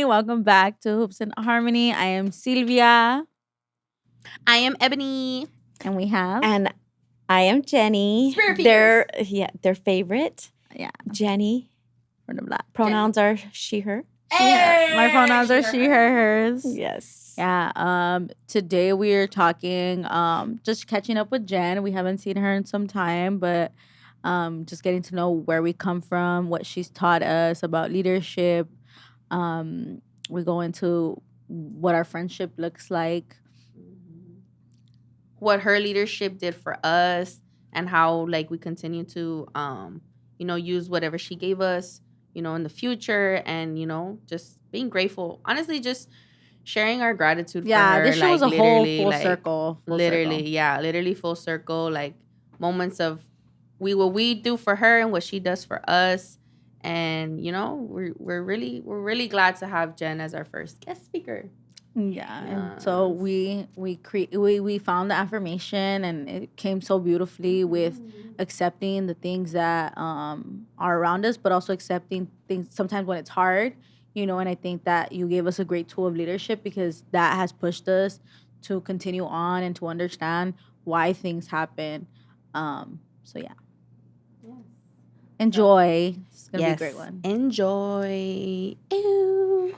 Welcome back to Hoops and Harmony. I am Sylvia. I am Ebony. And we have... And I am Jenny. Spirit Their favorite. Yeah. Jenny. For the black. Pronouns are she, her. Hey! My pronouns are she, her, hers. Yes. Yeah. Today we are talking, just catching up with Jen. We haven't seen her in some time, but just getting to know where we come from, what she's taught us about leadership. We go into what our friendship looks like. What her leadership did for us and how we continue to use whatever she gave us, in the future, and just being grateful. Honestly, just sharing our gratitude for her. Yeah, this show was a whole full circle. Literally full circle, moments of what we do for her and what she does for us. And we're really glad to have Jen as our first guest speaker. Yeah, and so we found the affirmation, and it came so beautifully with accepting the things that are around us, but also accepting things sometimes when it's hard, and I think that you gave us a great tool of leadership, because that has pushed us to continue on and to understand why things happen. So yeah. Enjoy. It's gonna be a great one. Enjoy. Ew.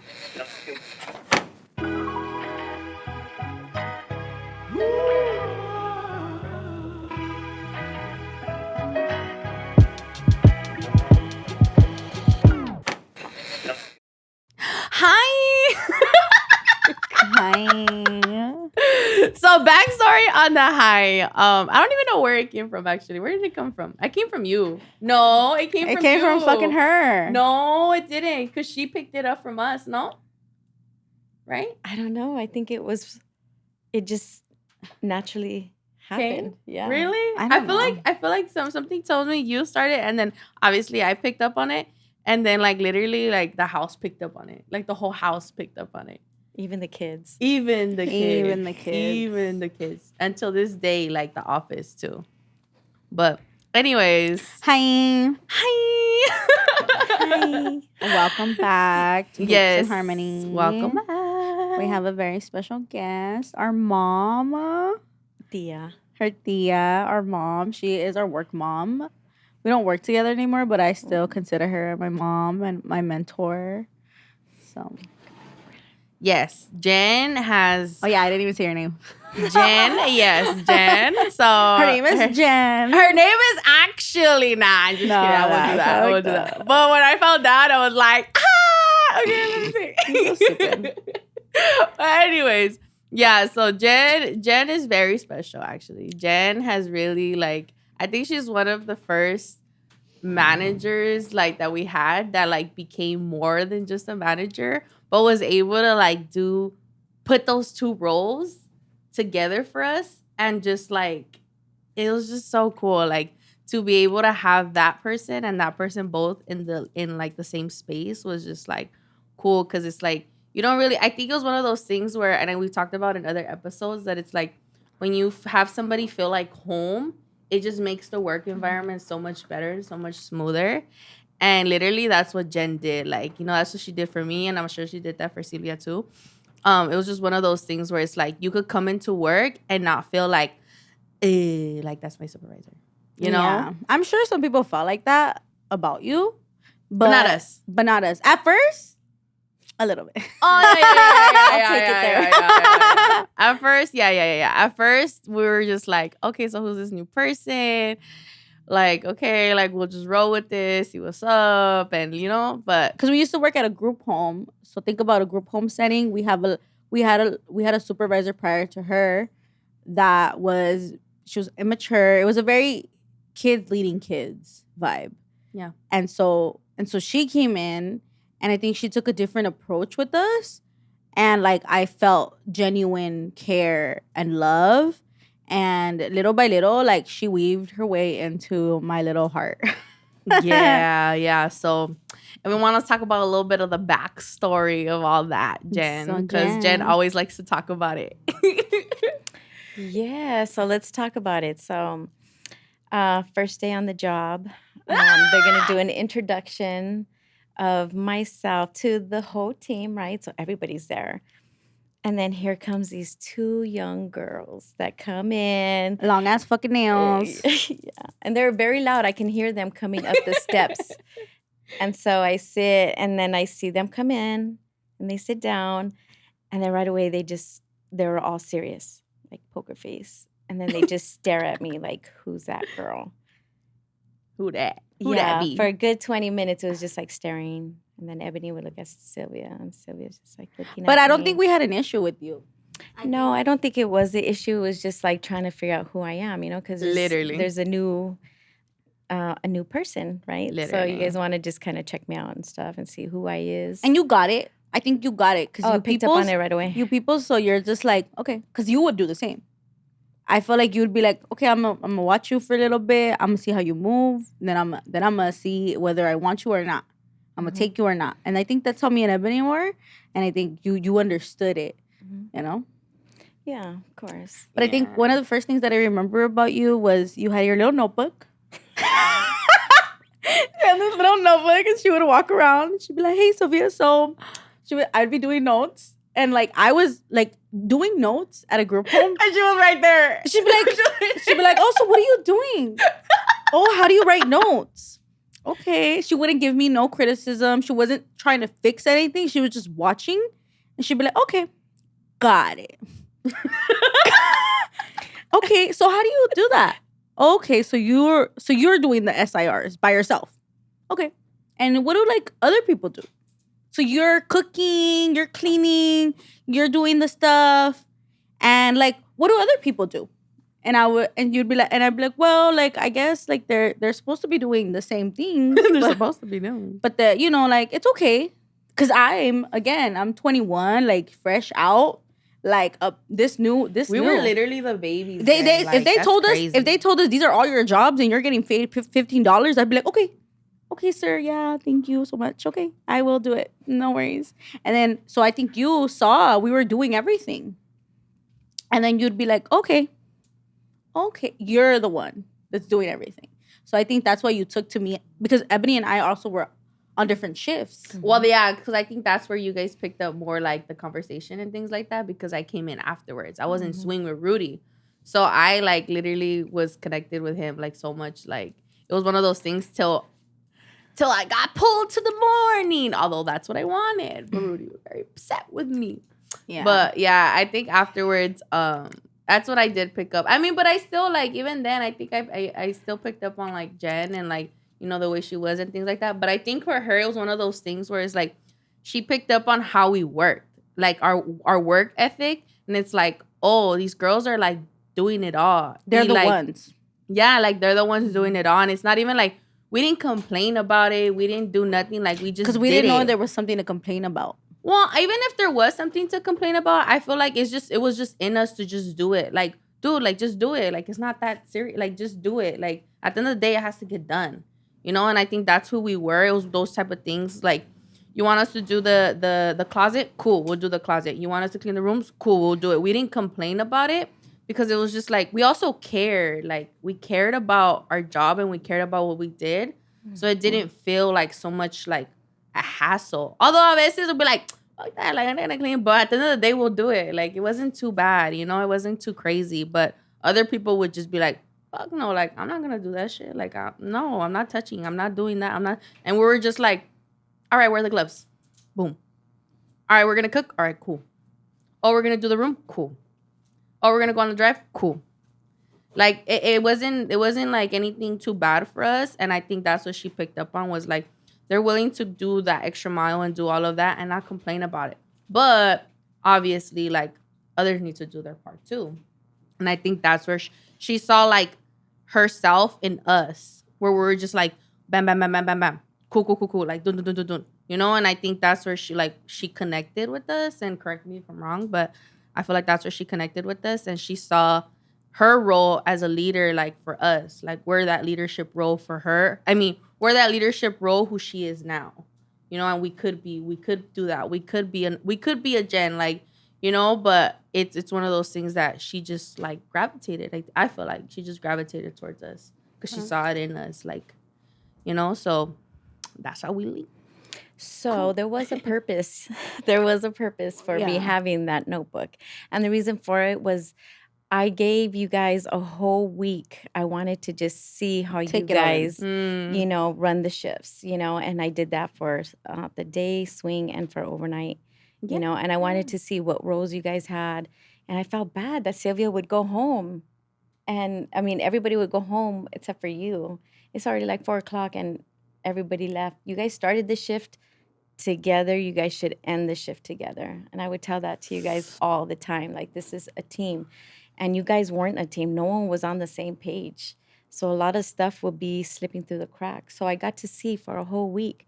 Hi. So backstory on the high. I don't even know where it came from, actually. Where did it come from? I came from you. No, it came from you. It came from fucking her. No, it didn't, because she picked it up from us. No, right? I don't know. I think it just naturally happened. Yeah. Really? I feel like something told me you started, and then obviously I picked up on it, and then literally the house picked up on it. The whole house picked up on it. Even the kids. Even the kids. Until this day, the office too. But anyways. Hi. Hi. Welcome back to Hoops and Harmony. Welcome back. We have a very special guest. Our mom. Tia. Her tia, our mom. She is our work mom. We don't work together anymore, but I still consider her my mom and my mentor. So... Yes, Jen has... Oh, yeah, I didn't even say her name. Jen. So her name is Jen. Her name is actually... Nah, I'm just kidding. I won't do that. But when I found out, I was like, okay, let me see. So stupid. But anyways, yeah, so Jen is very special, actually. Jen has really, I think she's one of the first managers, that we had that, became more than just a manager, but was able to put those two roles together for us. And just it was just so cool, to be able to have that person and that person both in the same space was just cool. Cause it's you don't really, I think it was one of those things where, and we talked about in other episodes, that it's when you have somebody feel like home, it just makes the work environment so much better, so much smoother. And literally, that's what Jen did. That's what she did for me. And I'm sure she did that for Sylvia, too. It was just one of those things where it's you could come into work and not feel that's my supervisor. You know? Yeah. I'm sure some people felt like that about you. But not us. But not us. At first, a little bit. Oh, yeah. I'll take it there. Yeah. At first, yeah. At first, we were just okay, so who's this new person? Okay, we'll just roll with this, see what's up, and but because we used to work at a group home, so think about a group home setting. We had a supervisor prior to her she was immature. It was a very kids leading kids vibe. Yeah, and so she came in, and I think she took a different approach with us, and I felt genuine care and love. And little by little, she weaved her way into my little heart. Yeah. So, and we want to talk about a little bit of the backstory of all that, Jen. Because Jen always likes to talk about it. Yeah, so let's talk about it. So, first day on the job, they're going to do an introduction of myself to the whole team, right? So everybody's there. And then here comes these two young girls that come in. Long ass fucking nails. Yeah. And they're very loud. I can hear them coming up the steps. And so I sit and then I see them come in and they sit down. And then right away they were all serious, like poker face. And then they just stare at me like, who's that girl? Who that? Who that be? For a good 20 minutes, it was just like staring. And then Ebony would look at Sylvia, and Sylvia's just like looking at But I me. don't think we had an issue with you. No, I don't think it was the issue. It was just like trying to figure out who I am, because Literally. there's a new person, right? So Literally. you guys want to just kind of check me out and stuff and see who I is. And you got it. I think you got it. I picked up on it right away. You people, so you're just like, okay. Because you would do the same. I feel like you would be like, okay, I'm gonna watch you for a little bit. I'm gonna see how you move. Then I'm gonna see whether I want you or not. I'm gonna take you or not. And I think that's how me and Ebony were. And I think you understood it, you know? Yeah, of course. But I think one of the first things that I remember about you was you had your little notebook. You had this little notebook, and she would walk around. She'd be like, hey, Sophia. So I'd be doing notes. And like I was like doing notes at a group home. And she was right there. She'd be like, oh, so what are you doing? Oh, how do you write notes? Okay. She wouldn't give me no criticism. She wasn't trying to fix anything. She was just watching. And she'd be like, okay, got it. Okay, so how do you do that? Okay, so you're doing the SIRs by yourself. Okay. And what do like other people do? So you're cooking, you're cleaning, you're doing the stuff. And like, what do other people do? And you'd be like, and I'd be like, well, like, I guess like they're supposed to be doing the same thing. They're supposed to be doing. But like, it's okay. Cause I'm 21, like fresh out. Like this new. We were literally the babies. If they told us these are all your jobs and you're getting paid $15, I'd be like, okay, sir, yeah, thank you so much. Okay, I will do it. No worries. And then so I think you saw we were doing everything, and then you'd be like, okay, you're the one that's doing everything. So I think that's why you took to me, because Ebony and I also were on different shifts. Well, yeah, because I think that's where you guys picked up more like the conversation and things like that, because I came in afterwards. I was in swing with Rudy. So I like literally was connected with him like so much. Like it was one of those things till I got pulled to the morning, although that's what I wanted. But Rudy was very upset with me. Yeah. But yeah, I think afterwards, that's what I did pick up. I mean, but I still like, even then, I think I still picked up on like Jen and like, the way she was and things like that. But I think for her, it was one of those things where it's like, she picked up on how we worked, like our work ethic. And it's like, oh, these girls are like doing it all. They're the like, ones. Yeah, like they're the ones doing it all. And it's not even like, we didn't complain about it. We didn't do nothing. Like we just because we didn't know there was something to complain about. Well, even if there was something to complain about, I feel like it was just in us to just do it. Like, dude, like just do it. Like it's not that serious. Like just do it. Like at the end of the day, it has to get done. And I think that's who we were. It was those type of things. Like, you want us to do the closet? Cool, we'll do the closet. You want us to clean the rooms? Cool, we'll do it. We didn't complain about it because it was just like, we also cared. Like, we cared about our job and we cared about what we did. So it didn't feel like so much like a hassle. Although a veces it'll be like, fuck that, like I'm not gonna clean. But at the end of the day, we'll do it. Like, it wasn't too bad, it wasn't too crazy. But other people would just be like, fuck no, like, I'm not gonna do that shit. Like, no, I'm not touching. I'm not doing that. I'm not. And we were just like, all right, where are the gloves? Boom. All right, we're gonna cook. All right, cool. Oh, we're gonna do the room. Cool. Oh, we're gonna go on the drive. Cool. Like, it wasn't like anything too bad for us. And I think that's what she picked up on, was like, they're willing to do that extra mile and do all of that and not complain about it. But obviously, like, others need to do their part too. And I think that's where she saw like herself in us, where we were just like, bam, bam, bam, bam, bam, bam. Cool, cool, cool, cool. Like, dun, dun, dun, dun, dun. And I think that's where she connected with us. And correct me if I'm wrong, but I feel like that's where she connected with us. And she saw her role as a leader, like, for us. Like, we're that leadership role for her. I mean, we're that leadership role who she is now. And we could do that. We could be a Jen, like, but it's one of those things that she just, like, gravitated. Like, I feel like she just gravitated towards us because she saw it in us, like, so that's how we lead. So there was a purpose. There was a purpose for me Yeah. having that notebook. And the reason for it was I gave you guys a whole week. I wanted to just see how Take you it all in. guys, Mm. run the shifts, and I did that for the day swing and for overnight, and I wanted to see what roles you guys had. And I felt bad that Sylvia would go home. And I mean, everybody would go home except for you. It's already like 4 o'clock and everybody left. You guys started the shift together. You guys should end the shift together. And I would tell that to you guys all the time. Like, this is a team. And you guys weren't a team. No one was on the same page. So a lot of stuff would be slipping through the cracks. So I got to see for a whole week.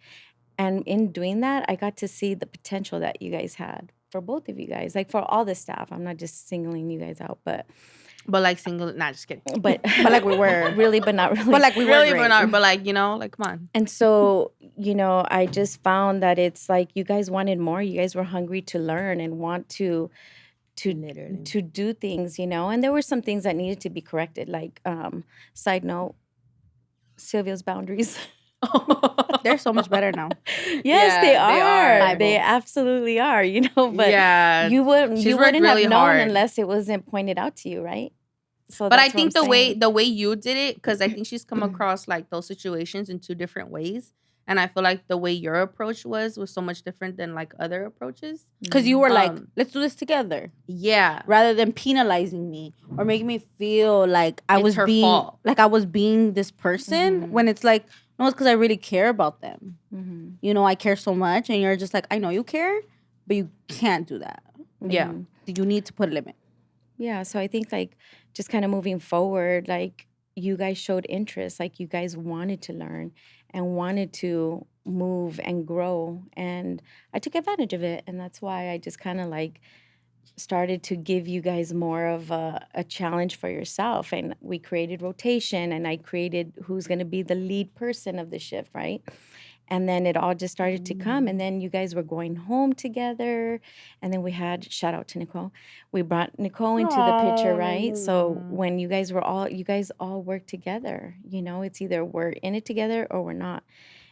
And in doing that, I got to see the potential that you guys had for both of you guys, like for all the staff. I'm not just singling you guys out, but Like single, not just kidding. but like we were. really, but not really. But like we Really, were but great. not. But like, like, come on. And so, I just found that it's like you guys wanted more. You guys were hungry to learn and want to Literally. to do things, And there were some things that needed to be corrected. Like, side note, Sylvia's boundaries. They're so much better now. Yes, Yeah, they they are. are. They absolutely are. But Yeah. you wouldn't She's you worked wouldn't really have known hard. unless it wasn't pointed out to you, right? So But I that's what think I'm saying. the way you did it, because I think she's come across like those situations in two different ways. And I feel like the way your approach was so much different than like other approaches. Because you were like, Um, let's do this together. Yeah. Rather than penalizing me or making me feel like I It's was her being fault. like I was being this person when it's like, no, it's because I really care about them. I care so much, and you're just like, I know you care, but you can't do that. Yeah. You need to put a limit. Yeah, so I think like just kind of moving forward, like you guys showed interest, like you guys wanted to learn and wanted to move and grow. And I took advantage of it. And that's why I just kind of like started to give you guys more of a challenge for yourself. And we created rotation, and I created who's going to be the lead person of the shift, right? And then it all just started to come. And then you guys were going home together. And then we had, shout out to Nicole. We brought Nicole into the picture, right? So when you guys all worked together, it's either we're in it together or we're not.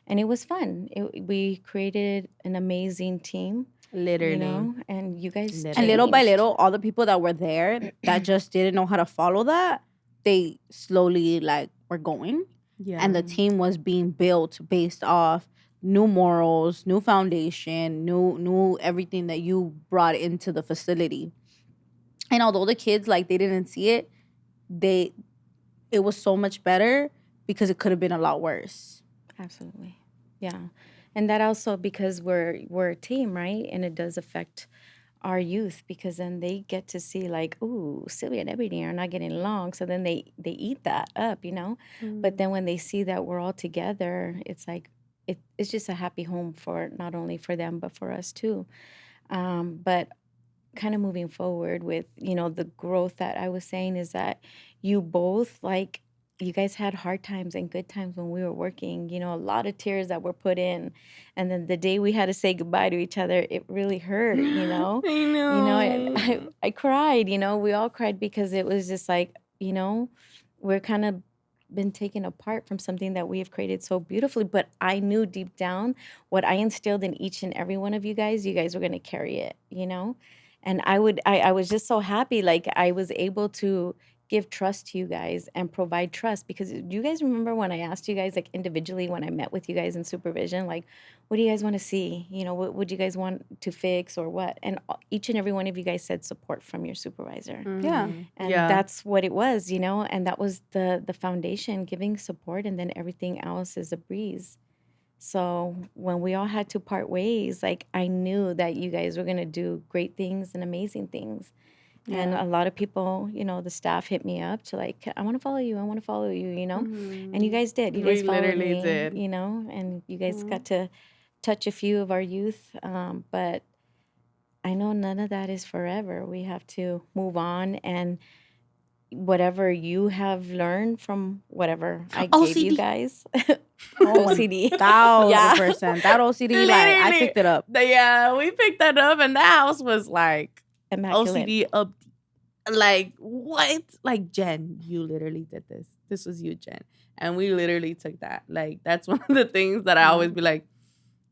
And it was fun. We created an amazing team, Literally. and you guys And little by changed. little, all the people that were there that just didn't know how to follow that, they slowly like were going. Yeah. And the team was being built based off new morals, new foundation, new everything that you brought into the facility. And although the kids like they didn't see it, it was so much better because it could have been a lot worse. Absolutely. Yeah. And that also because we're a team, right? And it does affect our youth because then they get to see like, ooh, Sylvia and everything are not getting along. So then they eat that up, But then when they see that we're all together, it's like it's just a happy home for not only for them but for us too. But kind of moving forward with the growth that I was saying is that you both like you guys had hard times and good times when we were working, a lot of tears that were put in. And then the day we had to say goodbye to each other, it really hurt, I know. I cried, we all cried because it was just like, we're kind of been taken apart from something that we have created so beautifully. But I knew deep down what I instilled in each and every one of you guys were going to carry it, And I was just so happy. Like I was able to give trust to you guys and provide trust because do you guys remember when I asked you guys like individually when I met with you guys in supervision, like, what do you guys want to see? What would you guys want to fix or what? And each and every one of you guys said support from your supervisor. Yeah. And that's what it was, and that was the foundation, giving support, and then everything else is a breeze. So when we all had to part ways, like I knew that you guys were going to do great things and amazing things. And a lot of people, the staff hit me up to like, I want to follow you. I want to follow you, And you guys did. You guys followed literally me, did. And you guys got to touch a few of our youth. But I know none of that is forever. We have to move on, and whatever you have learned from whatever I gave you OCD. guys. Oh, OCD. 1,000%. That OCD, like I Literally. picked it up. Yeah, we picked that up, and that house was like Immaculate. OCD up. Like what? Like Jen, you literally did this. This was you, Jen, and we literally took that. Like that's one of the things that I always be like,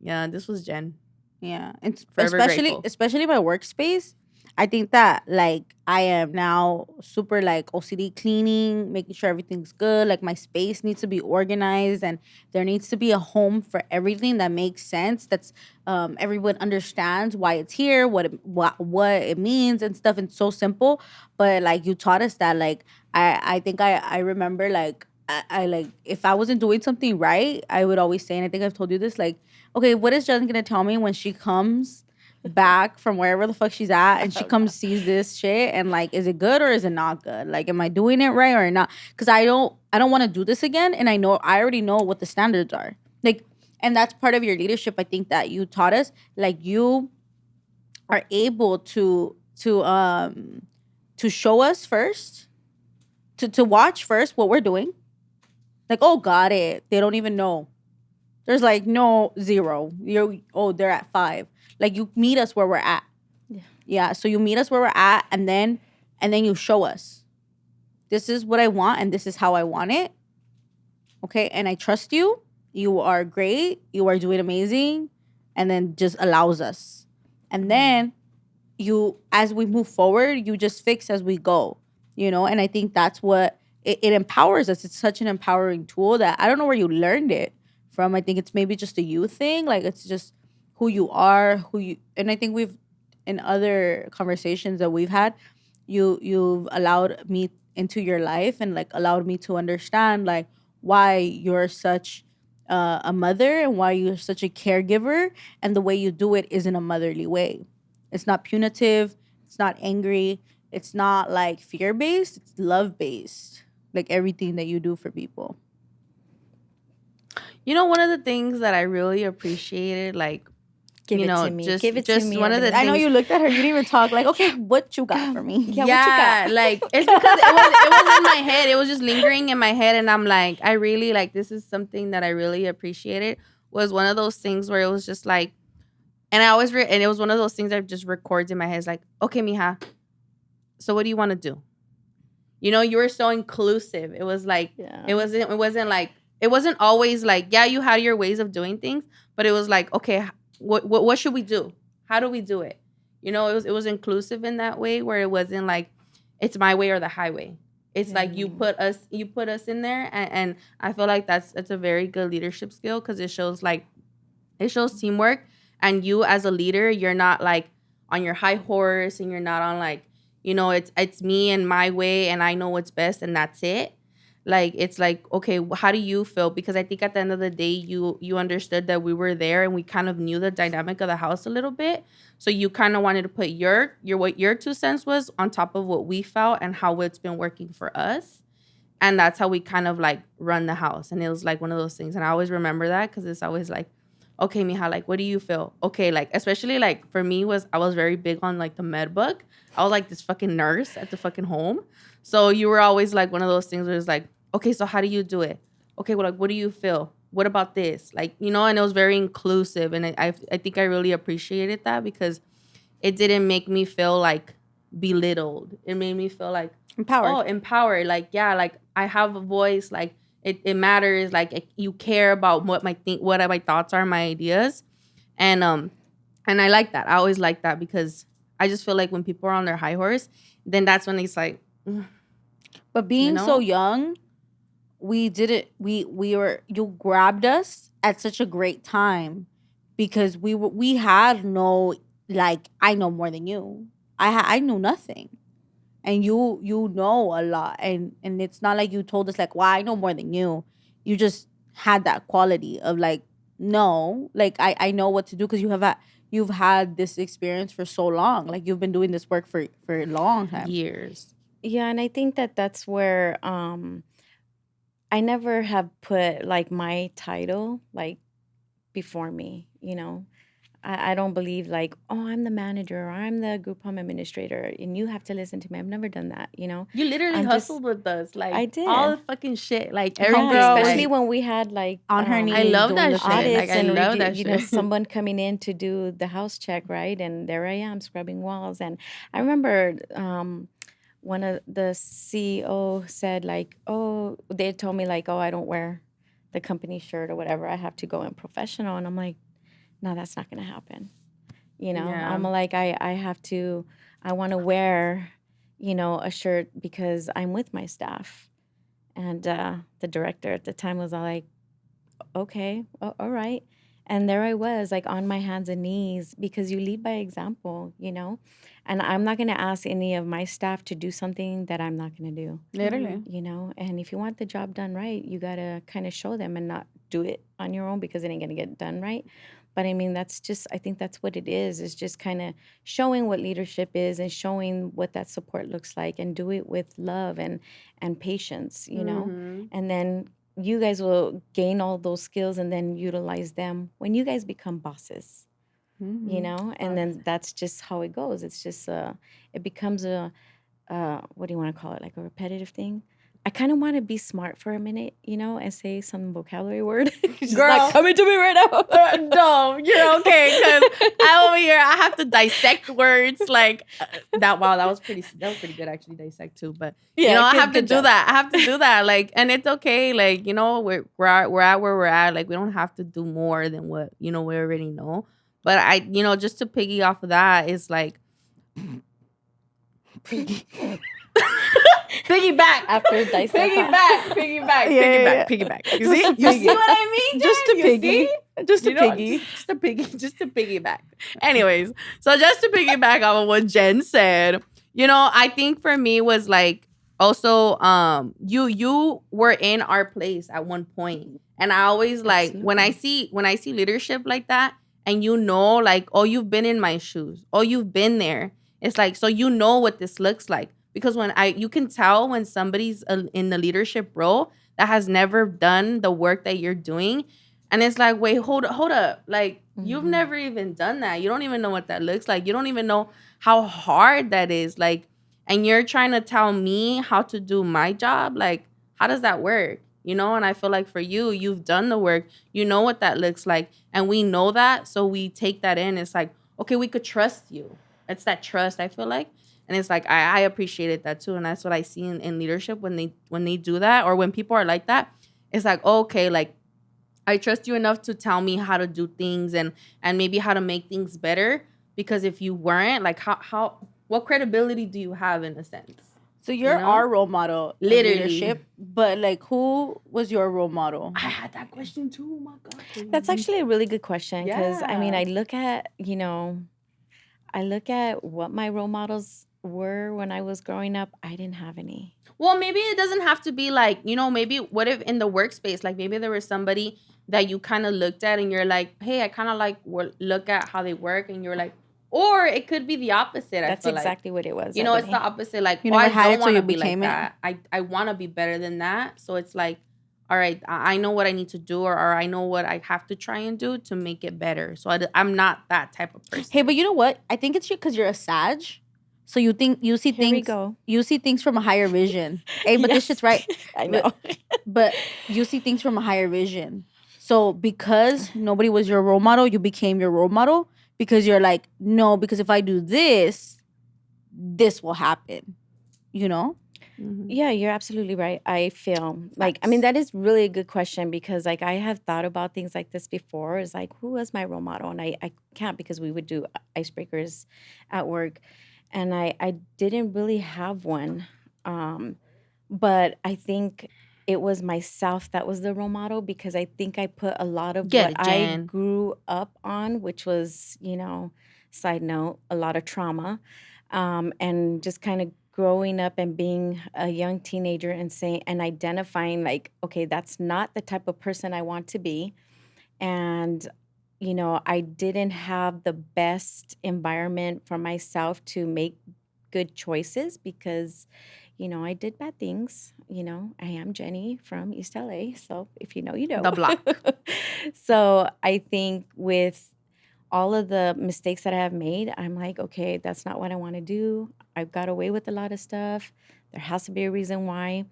Yeah, this was Jen. Yeah, and Forever grateful. especially my workspace. I think that like I am now super like OCD cleaning, making sure everything's good. Like my space needs to be organized, and there needs to be a home for everything that makes sense. That's everyone understands why it's here, what it means and stuff. And so simple, but like you taught us that. Like I think I remember like I like if I wasn't doing something right, I would always say, and I think I've told you this, like, okay, what is Jen gonna tell me when she comes back from wherever the fuck she's at and she comes sees this shit and like, is it good or is it not good? Like, am I doing it right or not? Because I don't want to do this again, and I already know what the standards are. Like, and that's part of your leadership. I think that you taught us. Like, you are able to show us first, to watch first what we're doing. Like, oh, got it. They don't even know. There's like no zero. They're at 5. Like you meet us where we're at. Yeah. Yeah. So you meet us where we're at, and then you show us. This is what I want, and this is how I want it. Okay. And I trust you. You are great. You are doing amazing. And then just allows us. And then as we move forward, you just fix as we go. And I think that's what it empowers us. It's such an empowering tool that I don't know where you learned it from. I think it's maybe just a you thing. Like it's just who you are, and I think we've in other conversations that we've had, you've allowed me into your life and like allowed me to understand like why you're such a mother and why you're such a caregiver, and the way you do it isn't a motherly way. It's not punitive, it's not angry, it's not like fear based, it's love based. Like everything that you do for people. One of the things that I really appreciated, like, Give it to me. just Give it to just me. one of the I know things. you looked at her, you didn't even talk. Like, okay, what you got for me? Yeah, what you got? Like it's because it was in my head. It was just lingering in my head, and I'm like, I really like this is something that I really appreciated. Was one of those things where it was just like, and I always and it was one of those things that just records in my head. It's like, okay, mija, so what do you want to do? You were so inclusive. It was like it wasn't always like, yeah, you had your ways of doing things, but it was like, okay, what should we do? How do we do it? It was inclusive in that way, where it wasn't like it's my way or the highway. It's like you put us in there, and I feel like that's a very good leadership skill, because it shows teamwork, and you as a leader, you're not like on your high horse, and you're not on like, it's me and my way, and I know what's best, and that's it. Like, it's like, okay, how do you feel? Because I think at the end of the day, you understood that we were there, and we kind of knew the dynamic of the house a little bit. So you kind of wanted to put what your 2 cents was on top of what we felt and how it's been working for us. And that's how we kind of like run the house. And it was like one of those things. And I always remember that, because it's always like, okay, mija, like, what do you feel? Okay, like, especially like for me, I was very big on like the med book. I was like this fucking nurse at the fucking home. So you were always like one of those things where it's like, okay, so how do you do it? Okay, well, like, what do you feel? What about this? Like, and it was very inclusive. And I think I really appreciated that, because it didn't make me feel like belittled. It made me feel like Empowered. Oh, empowered. Like, yeah, like I have a voice. Like it matters. Like you care about what my thoughts are, my ideas, and I like that. I always like that, because I just feel like when people are on their high horse, then that's when it's like. But being so young, we did it. You grabbed us at such a great time, because we had no, like, I know more than you. I knew nothing, and you know a lot, and it's not like you told us like, well, I know more than you. You just had that quality of like, no, like I know what to do, because you've had this experience for so long. Like you've been doing this work for a long time. Years. Yeah, and I think that's where I never have put like my title like before me, I don't believe like, oh, I'm the manager or I'm the group home administrator and you have to listen to me. I've never done that, You literally I'm just- hustled with us. Like, I did. all the fucking shit. Like, Yeah, everything. especially like, when we had like On her knees. I love doing that the shit. audits Like, I and love that shit. someone coming in to do the house check, right? And there I am scrubbing walls. And I remember one of the CEO said like, oh, they told me like, oh, I don't wear the company shirt or whatever. I have to go in professional. And I'm like, no, that's not going to happen. You know, Yeah. I'm like, I want to wear, a shirt because I'm with my staff. And the director at the time was all like, okay, all right. And there I was, like on my hands and knees, because you lead by example, And I'm not going to ask any of my staff to do something that I'm not going to do, Literally. And if you want the job done right, you got to kind of show them and not do it on your own because it ain't going to get done right. But I mean, I think that's what it is just kind of showing what leadership is and showing what that support looks like and do it with love and patience. And then you guys will gain all those skills and then utilize them when you guys become bosses, and then that's just how it goes. It's just it becomes what do you want to call it, like a repetitive thing. I kind of want to be smart for a minute, and say some vocabulary word. It's Girl. not coming to me right now. No, you're okay, because I'm over here. I have to dissect words like that. Wow, that was pretty good actually. Dissect too, but I have to do that. I have to do that. Like, and it's okay. Like, we're at where we're at. Like, we don't have to do more than what we already know. But just to piggy off of that is like. Piggyback After dissect. piggyback. You see? You see what I mean? Just to Jen? You piggy. see? Just to piggy. Just to piggyback. Anyways, so just to piggyback on what Jen said, I think for me was like also you were in our place at one point, and I always like when I see leadership like that, and like, oh, you've been in my shoes, oh, you've been there. It's like, so what this looks like. Because you can tell when somebody's in the leadership role that has never done the work that you're doing. And it's like, wait, hold up. Like, you've never even done that. You don't even know what that looks like. You don't even know how hard that is. Like, and you're trying to tell me how to do my job. Like, how does that work? And I feel like for you, you've done the work. You know what that looks like. And we know that. So we take that in. It's like, okay, we could trust you. It's that trust, I feel like. And it's like, I appreciated that too. And that's what I see in leadership when they do that, or when people are like that. It's like, okay, like, I trust you enough to tell me how to do things and maybe how to make things better. Because if you weren't, like, what credibility do you have in a sense? So you're our role model in Literally. leadership, but like, who was your role model? I had that question too. Oh my God. That's actually a really good question because I mean, Yeah. I look at what my role models were when I was growing up. I didn't have any. Well, maybe it doesn't have to be like, maybe what if in the workspace, like maybe there was somebody that you kind of looked at and you're like, hey, I kind of like look at how they work, and you're like, or it could be the opposite. That's I feel exactly what it was. like, it's the opposite. Like, You oh, I never had don't it, so want to you be like became it? that. I want to be better than that. So it's like, all right, I know what I need to do, or I know what I have to try and do to make it better. So I'm not that type of person. Hey, but you know what? I think it's because you're a Sag. So you see Here we things. go. You see things from a higher vision. Hey, but this shit's right. I know. But you see things from a higher vision. So because nobody was your role model, you became your role model because you're like, no, because if I do this, this will happen. Yeah, you're absolutely right. I feel like, I mean, that is really a good question because like I have thought about things like this before. It's like, who was my role model? And I can't, because we would do icebreakers at work. And I didn't really have one. But I think it was myself that was the role model because I think I put a lot of Get what it, I Jen. grew up on, which was, side note, a lot of trauma. And just kind of growing up and being a young teenager and saying and identifying like, okay, that's not the type of person I want to be. And I didn't have the best environment for myself to make good choices because, I did bad things. I am Jenny from East LA. So if you know, you know. The block. So I think with all of the mistakes that I have made, I'm like, okay, that's not what I want to do. I've got away with a lot of stuff. There has to be a reason why.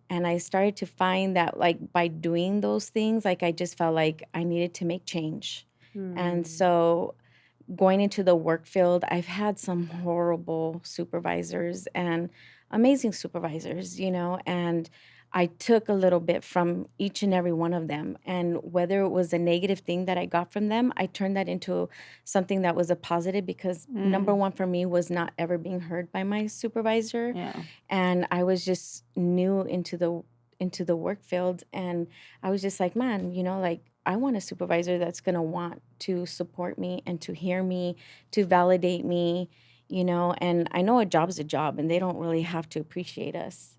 And I started to find that like by doing those things, like I just felt like I needed to make change. And so going into the work field, I've had some horrible supervisors and amazing supervisors, and I took a little bit from each and every one of them. And whether it was a negative thing that I got from them, I turned that into something that was a positive because number one for me was not ever being heard by my supervisor. Yeah. And I was just new into the work field, and I was just like, man, like I want a supervisor that's going to want to support me and to hear me, to validate me, and I know a job's a job and they don't really have to appreciate us,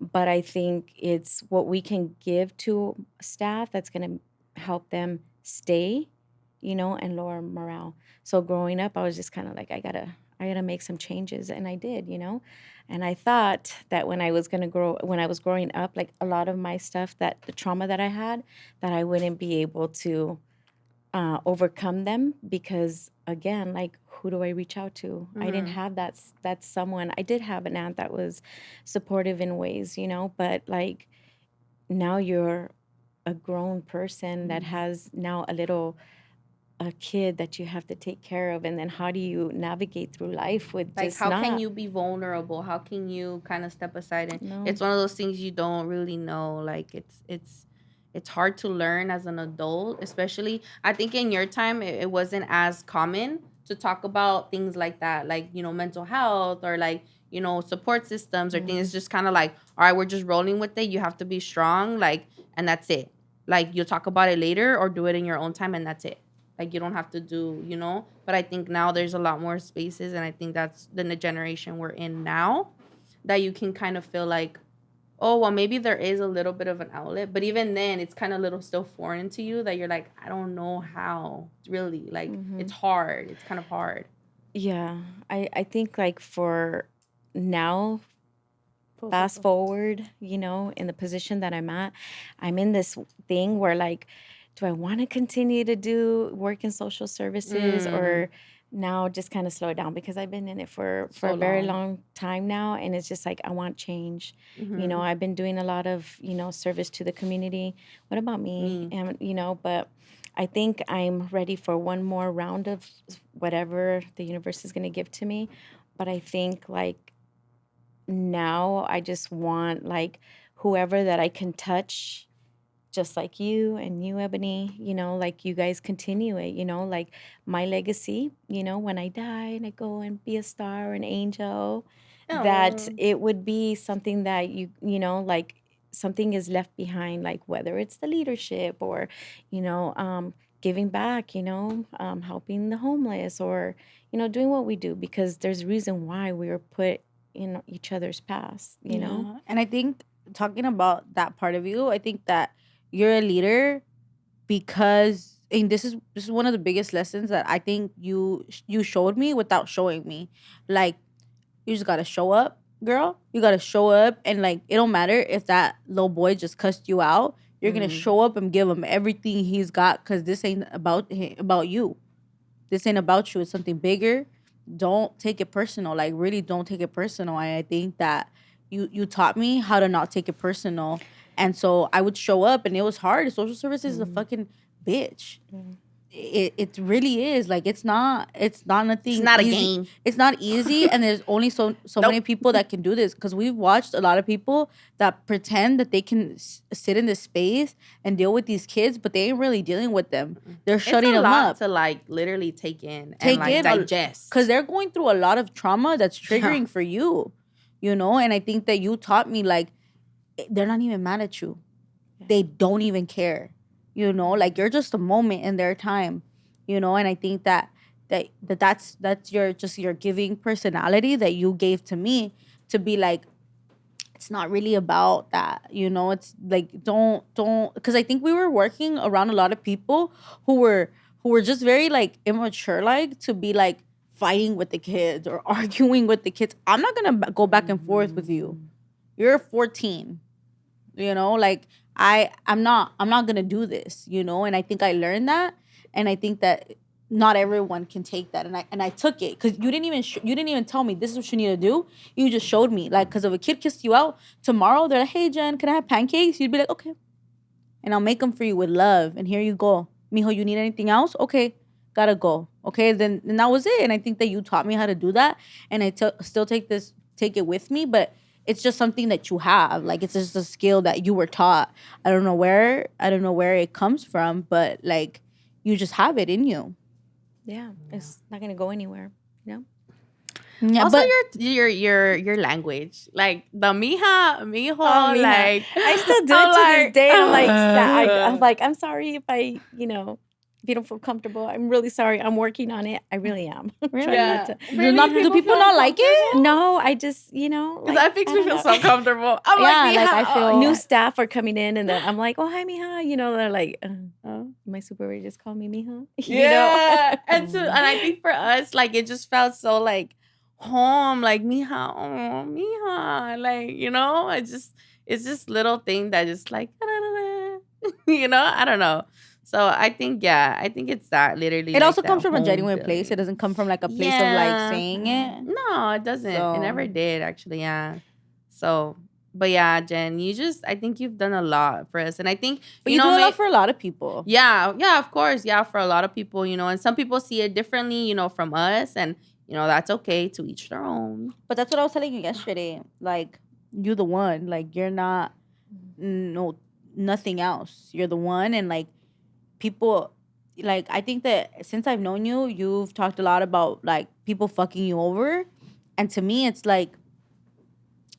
but I think it's what we can give to staff that's going to help them stay, and lower morale. So growing up, I was just kind of like, I gotta make some changes, and I did, and I thought that when I was growing up, like a lot of my stuff, that the trauma that I had, that I wouldn't be able to overcome them because, again, like, who do I reach out to? I didn't have that someone. I did have an aunt that was supportive in ways, but like now you're a grown person that has now a kid that you have to take care of, and then how do you navigate through life with Like, just how not can you be vulnerable? How can you kind of step aside? And no. it's one of those things you don't really know. Like, it's hard to learn as an adult, especially I think in your time it wasn't as common to talk about things like that, like, mental health or like, support systems or things. It's just kind of like, all right, we're just rolling with it. You have to be strong, like, and that's it. Like, you'll talk about it later or do it in your own time, and that's it. Like, you don't have to do, but I think now there's a lot more spaces, and I think that's the generation we're in now, that you can kind of feel like, oh, well, maybe there is a little bit of an outlet, but even then it's kind of little still foreign to you, that you're like, I don't know how, really, like, it's hard. It's kind of hard. Yeah, I think like for now, fast forward, in the position that I'm at, I'm in this thing where like, do I want to continue to do work in social services or now just kind of slow it down, because I've been in it for a very long time now, and it's just like I want change. I've been doing a lot of, service to the community. What about me? And but I think I'm ready for one more round of whatever the universe is going to give to me. But I think like now I just want like whoever that I can touch, just like you and you, Ebony, like you guys continue it, like my legacy, when I die and I go and be a star or an angel, that it would be something that like something is left behind, like whether it's the leadership or, giving back, helping the homeless or, doing what we do, because there's a reason why we were put in each other's paths, Yeah. And I think talking about that part of you, I think that you're a leader because, and this is one of the biggest lessons that I think you showed me without showing me. Like, you just gotta show up, girl. You gotta show up, and like it don't matter if that little boy just cussed you out. You're gonna show up and give him everything he's got, because this ain't about about you. This ain't about you. It's something bigger. Don't take it personal. Like, really don't take it personal. I think that you taught me how to not take it personal. And so I would show up, and it was hard. Social services is a fucking bitch. It really is. Like, it's not nothing. It's not easy. a game. It's not easy, and there's only so many people that can do this, because we've watched a lot of people that pretend that they can sit in this space and deal with these kids, but they ain't really dealing with them. They're shutting them up to like literally take in and like digest, because they're going through a lot of trauma that's triggering for you, And I think that you taught me, like, they're not even mad at you. They don't even care. Like, you're just a moment in their time, and I think that's your giving personality that you gave to me, to be like, it's not really about that, it's like, don't, because I think we were working around a lot of people who were just very like immature, like, to be like fighting with the kids or arguing with the kids. I'm not gonna go back and forth with you. You're 14, like, I'm not gonna do this, and I think I learned that, and I think that not everyone can take that, and I took it, because you didn't even tell me this is what you need to do. You just showed me, like, because if a kid kissed you out tomorrow, they're like, hey Jen, can I have pancakes? You'd be like, okay, and I'll make them for you with love, and here you go, mijo. You need anything else? Okay, gotta go. Okay, then that was it. And I think that you taught me how to do that, and I still take it with me, but it's just something that you have. Like it's just a skill that you were taught. I don't know where it comes from, but like you just have it in you. Yeah, it's not gonna go anywhere. Yeah, Also, but your language, like the mija, mijo, Oh, mija. like I still do it I'm to like, this day. I'm like, I'm like, I'm sorry if I, if you don't feel comfortable. I'm really sorry. I'm working on it. I really am. Really? Trying yeah. not to. do people not like it? No, I just, Because like, that makes I me don't feel know. so comfortable. I'm Yeah, like, like, mija, I feel- New staff are coming in, and then I'm like, oh, hi, mija. They're like, my supervisor just called me mija. yeah. And I think for us, like it just felt so like home, like mija, oh mija, like it's just little thing that just like I don't know. So I think it's that literally. It like also that comes from a home genuine place. It feeling. doesn't come from like a place of like saying it. No, it doesn't. It never So- did actually. Yeah. So, but yeah, Jen, I think you've done a lot for us, and I think But you do a lot for a lot of people. yeah, of course, yeah, for a lot of people, and some people see it differently, from us, and that's okay, to each their own. But that's what I was telling you yesterday. Like, you the one. Like, you're not nothing else. You're the one. And like people, like, I think that since I've known you, you've talked a lot about like people fucking you over. And to me, it's like,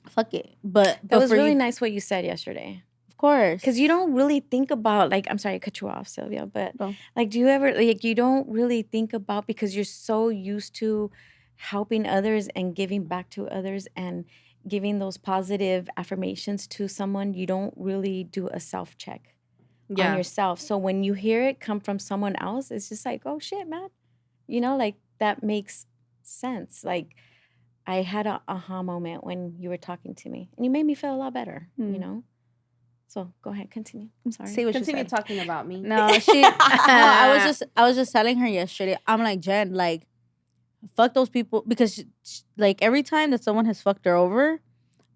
fuck it. But That was for really you, nice what you said yesterday. of course. Because you don't really think about, like, I'm sorry, I cut you off, Sylvia, but No. like, do you ever, like, you don't really think about, because you're so used to helping others and giving back to others and giving those positive affirmations to someone, you don't really do a self check on yourself. So when you hear it come from someone else, it's just like, oh shit, man. Like that makes sense. Like I had a aha moment when you were talking to me and you made me feel a lot better, So go ahead, continue. I'm sorry. Say what Continue you said. talking about me. No, I was just telling her yesterday. I'm like, Jen, like, fuck those people, because like every time that someone has fucked her over,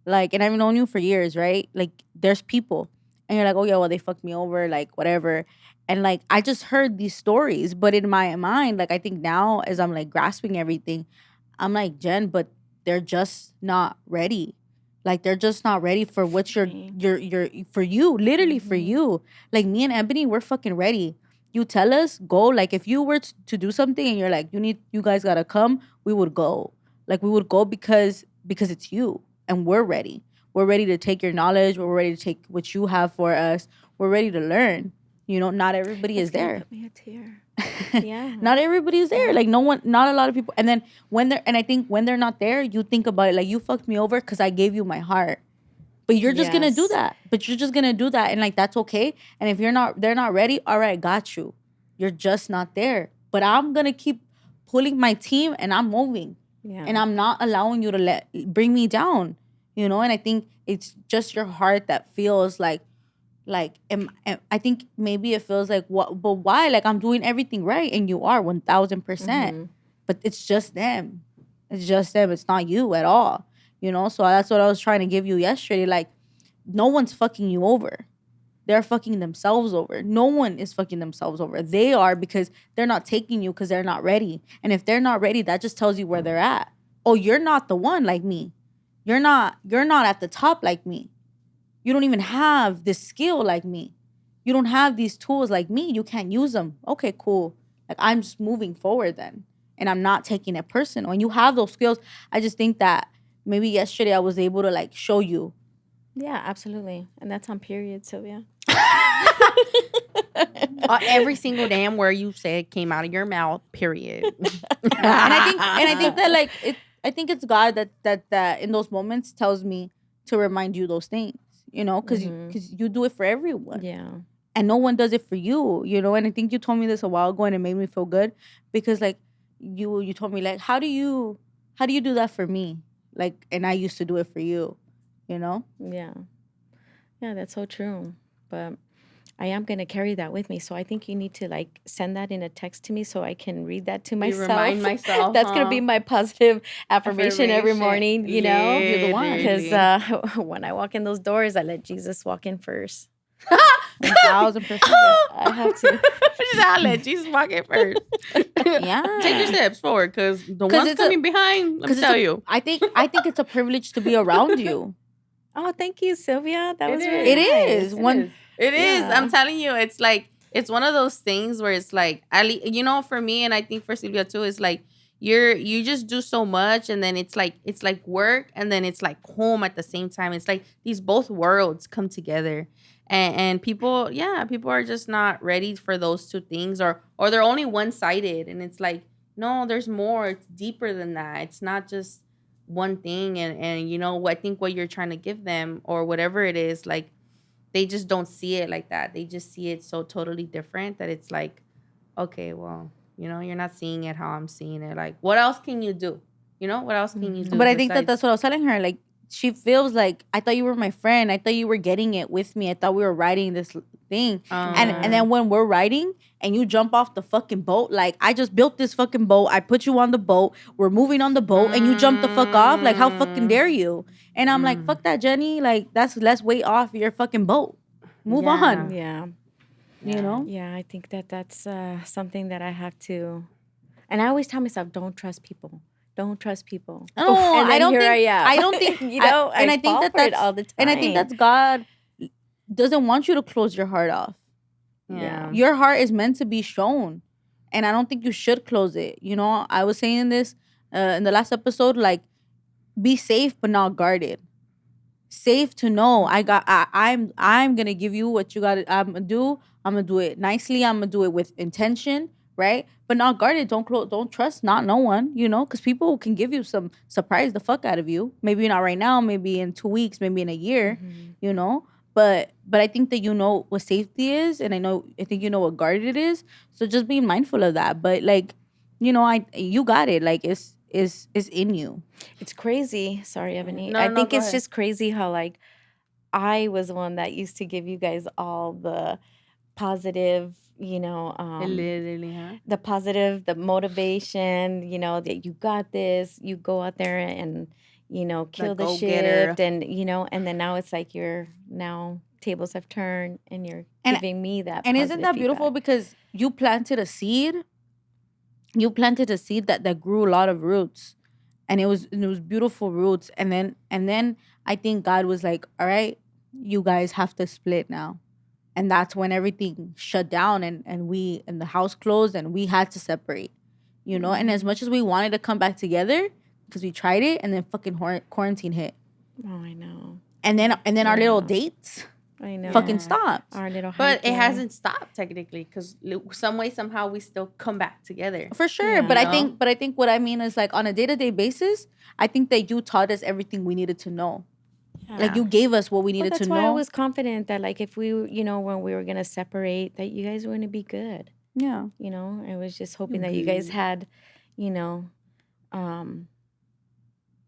like, and I've known you for years, right? Like, there's people, and you're like, oh yeah, well they fucked me over, like whatever, and like I just heard these stories, but in my mind, like I think now as I'm like grasping everything, I'm like, Jen, but they're just not ready. Like they're just not ready for what you're for you, literally for you. Like me and Ebony, we're fucking ready. You tell us, go. Like if you were to do something and you're like, you guys gotta come, we would go. Like we would go because it's you, and we're ready. We're ready to take your knowledge. We're ready to take what you have for us. We're ready to learn. Not everybody is there. Put me a tear. Yeah. Not everybody is there. Like no one, not a lot of people. And then I think when they're not there, you think about it like, you fucked me over because I gave you my heart. But you're just gonna do that. And like that's okay. And if they're not ready, all right, got you. You're just not there. But I'm gonna keep pulling my team and I'm moving. Yeah. And I'm not allowing you to bring me down. And I think it's just your heart that feels like I think maybe it feels like, what, but why? Like I'm doing everything right, and you are 1000%. But it's just them. It's not you at all. So that's what I was trying to give you yesterday. Like, no one's fucking you over. They're fucking themselves over. No one is fucking themselves over. They are, because they're not taking you because they're not ready. And if they're not ready, that just tells you where they're at. Oh, you're not the one like me. You're not at the top like me. You don't even have this skill like me. You don't have these tools like me. You can't use them. Okay, cool. Like I'm just moving forward then. And I'm not taking it personal. When you have those skills, I just think that maybe yesterday I was able to like show you. Yeah, absolutely. And that's on period, Sylvia. Every single damn word you said came out of your mouth, period. And I think that like I think it's God that in those moments tells me to remind you those things, because you do it for everyone. Yeah. And no one does it for you, And I think you told me this a while ago, and it made me feel good, because like you told me like, how do you do that for me? Like, and I used to do it for you, Yeah. Yeah, that's so true. But I am going to carry that with me. So I think you need to like send that in a text to me so I can read that to myself. Remind myself. That's going to be my positive affirmation every morning, Yeah, you're the one. Because when I walk in those doors, I let Jesus walk in first. 1000%. I have to. Just I'll let Jesus walk it first. Yeah. Take your steps forward, because the 'Cause ones it's a- coming behind, let me Because tell you. I think it's a privilege to be around you. Oh, thank you, Sylvia. That was It really It nice. is. One It is. Yeah. I'm telling you, it's like it's one of those things where it's like, for me, and I think for Sylvia too, it's like you just do so much, and then it's like work, and then it's like home at the same time. It's like these both worlds come together, and people are just not ready for those two things, or they're only one sided, and it's like, no, there's more. It's deeper than that. It's not just one thing, and I think what you're trying to give them, or whatever it is, like, they just don't see it like that. They just see it so totally different that it's like, okay, well, you're not seeing it how I'm seeing it. Like, what else can you do? What else can you do? But I think that besides- that's what I was telling her. Like, she feels like, I thought you were my friend. I thought you were getting it with me. I thought we were riding this thing. And then when we're riding and you jump off the fucking boat, like, I just built this fucking boat. I put you on the boat. We're moving on the boat and you jump the fuck off. Like, how fucking dare you? And I'm like, fuck that, Jenny. Like, that's less weight off your fucking boat. Move Yeah. on. Yeah. You know? Yeah, I think that's something that I have to. And I always tell myself, don't trust people. Don't trust people. No, And then I don't here think. I am. I don't think. I think fall that for it that's all the time. And I think that's God doesn't want you to close your heart off. Yeah. Your heart is meant to be shown, and I don't think you should close it. I was saying this in the last episode. Like, be safe but not guarded. Safe to know I'm gonna give you what you got. I'm gonna do it nicely. I'm gonna do it with intention, right? But not guarded. Don't trust not no one. Because people can give you some surprise the fuck out of you. Maybe not right now. Maybe in 2 weeks. Maybe in a year. But I think that what safety is, and I think what guarded is. So just being mindful of that. But like, you got it. Like, it's in you. It's crazy. Sorry, Ebony. No, I no, think go it's ahead. just crazy how, like, I was the one that used to give you guys all the positive, Literally, huh? the positive, the motivation, that you got this, you go out there and, kill the go-getter. shift. And, and then now it's like now tables have turned and you're And- giving me that. And isn't that positive beautiful? feedback. Because you planted a seed. You planted a seed that grew a lot of roots, and it was beautiful roots. And then I think God was like, all right, you guys have to split now. And that's when everything shut down, and the house closed, and we had to separate. And as much as we wanted to come back together, because we tried it, and then fucking quarantine hit, Oh, I know. and then our little Yeah. dates I know. fucking stopped. Our little But it hiking. hasn't stopped technically, because some way somehow we still come back together. For sure. Yeah. But You I know? think what I mean is, like, on a day-to-day basis, I think that you taught us everything we needed to know. Like, you gave us what we needed that's to why know. I was confident that, like, if we, when we were gonna separate, that you guys were gonna be good. Yeah. I was just hoping that you guys had,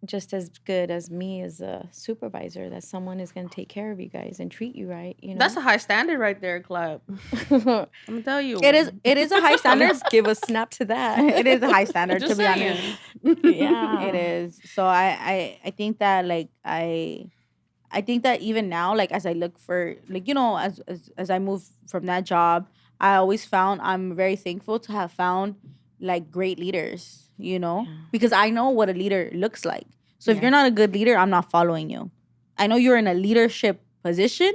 just as good as me as a supervisor, that someone is gonna take care of you guys and treat you right. That's a high standard right there, Club. I'm gonna tell you. It is a high standard. Let's give a snap to that. It is a high standard, Just to be honest. saying. Yeah. It is. So I think that, like, I think that even now, like, as I look for, like, as I move from that job, I always found, I'm very thankful to have found, like, great leaders, because I know what a leader looks like. So if you're not a good leader, I'm not following you. I know you're in a leadership position,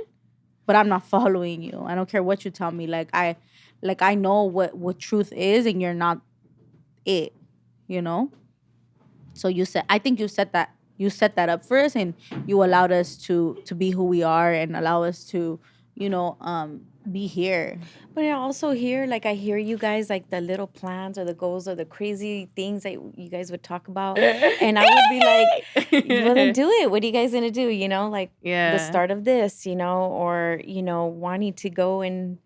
but I'm not following you. I don't care what you tell me. Like, I know what truth is, and you're not it, So I think you set that up for us, and you allowed us to be who we are, and allow us to, be here. But I also hear, like, I hear you guys, like, the little plans or the goals or the crazy things that you guys would talk about. And I would be like, well, then do it. What are you guys going to do? Like, the start of this, or, wanting to go and,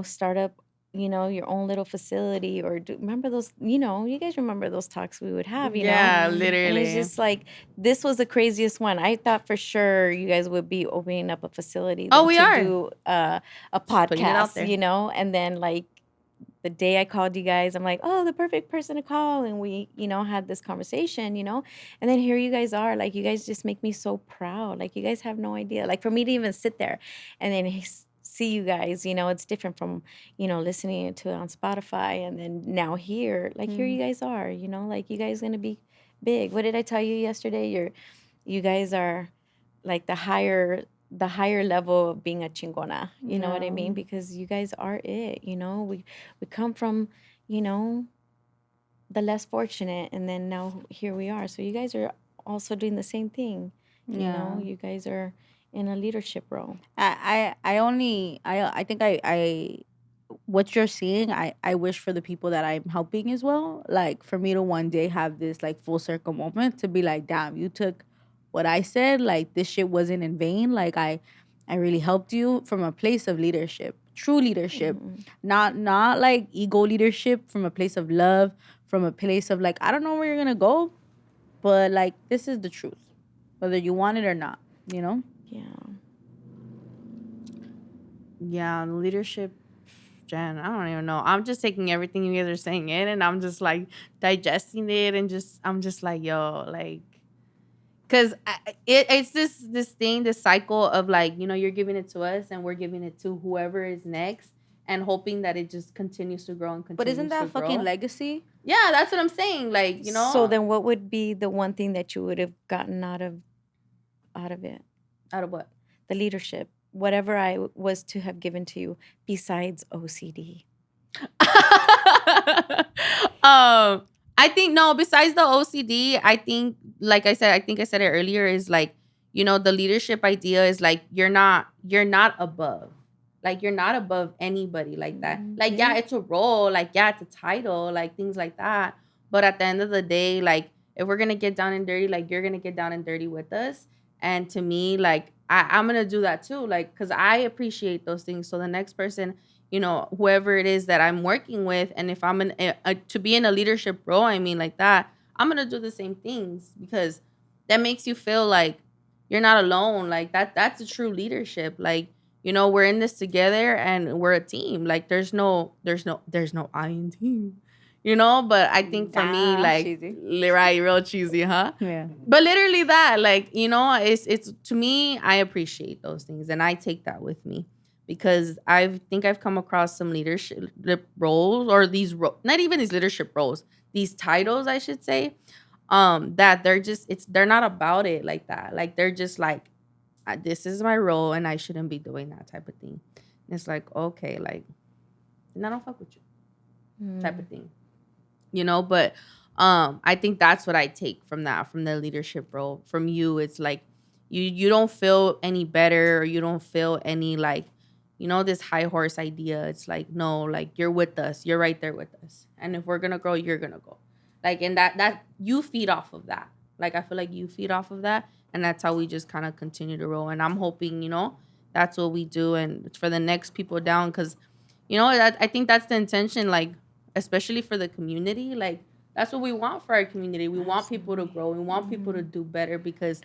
start up, your own little facility, or remember those, you guys remember those talks we would have, Yeah, And literally. it's just like, this was the craziest one. I thought for sure you guys would be opening up a facility. Oh, we to are. do a putting it out podcast, there. And then, like, the day I called you guys, I'm like, oh, the perfect person to call. And we, had this conversation, and then here you guys are. Like, you guys just make me so proud. Like, you guys have no idea. Like, for me to even sit there and then see you guys. It's different from, listening to it on Spotify and then now here. Like here you guys are, like you guys gonna be big. What did I tell you yesterday? You guys are like the higher level of being a chingona. You know what I mean? Because you guys are it. We come from, you know, the less fortunate, and then now here we are. So you guys are also doing the same thing. You guys are in a leadership role. I think I what you're seeing, I wish for the people that I'm helping as well. Like for me to one day have this like full circle moment to be like, damn, you took what I said, like this shit wasn't in vain. Like I really helped you from a place of leadership, true leadership, not like ego leadership, from a place of love, from a place of like, I don't know where you're gonna go, but like this is the truth, whether you want it or not, you know? Yeah. Yeah, leadership, Jen, I don't even know. I'm just taking everything you guys are saying in, and I'm just like digesting it, and I'm just like, yo, like, because it's this thing, this cycle of like, you're giving it to us, and we're giving it to whoever is next, and hoping that it just continues to grow and But continues isn't to that fucking grow. legacy? Yeah, that's what I'm saying. Like, So then, what would be the one thing that you would have gotten out of it? out of what? The leadership, whatever I was to have given to you, besides OCD. I think no, besides the OCD, I think, like I said, I think I said it earlier, is like, the leadership idea is like you're not above. Like you're not above anybody like that. Like, yeah, it's a role, like, yeah, it's a title, like things like that. But at the end of the day, like if we're gonna get down and dirty, like you're gonna get down and dirty with us. And to me, like I'm gonna do that too, like, because I appreciate those things. So the next person, whoever it is that I'm working with, and if I'm to be in a leadership role, I mean, like that, I'm gonna do the same things, because that makes you feel like you're not alone. Like that's a true leadership. Like, we're in this together, and we're a team. Like there's no I in team. But I think for me, like, cheesy. right, real cheesy, huh? Yeah. But literally that, like, it's to me, I appreciate those things, and I take that with me, because I think I've come across some leadership roles, or these not even these leadership roles, these titles, I should say, that they're not about it like that. Like they're just like, this is my role, and I shouldn't be doing that type of thing. And it's like, okay, like, and I don't fuck with you, type of thing. But I think that's what I take from the leadership role from you. It's like you don't feel any better, or you don't feel any like, this high horse idea. It's like, no, like you're with us, you're right there with us, and if we're gonna grow, you're gonna go, like, and that you feed off of that. Like I feel like you feed off of that, and that's how we just kind of continue to roll. And I'm hoping, that's what we do, and it's for the next people down, because I think that's the intention, like, especially for the community. Like that's what we want for our community. We want people to grow. We want people to do better, because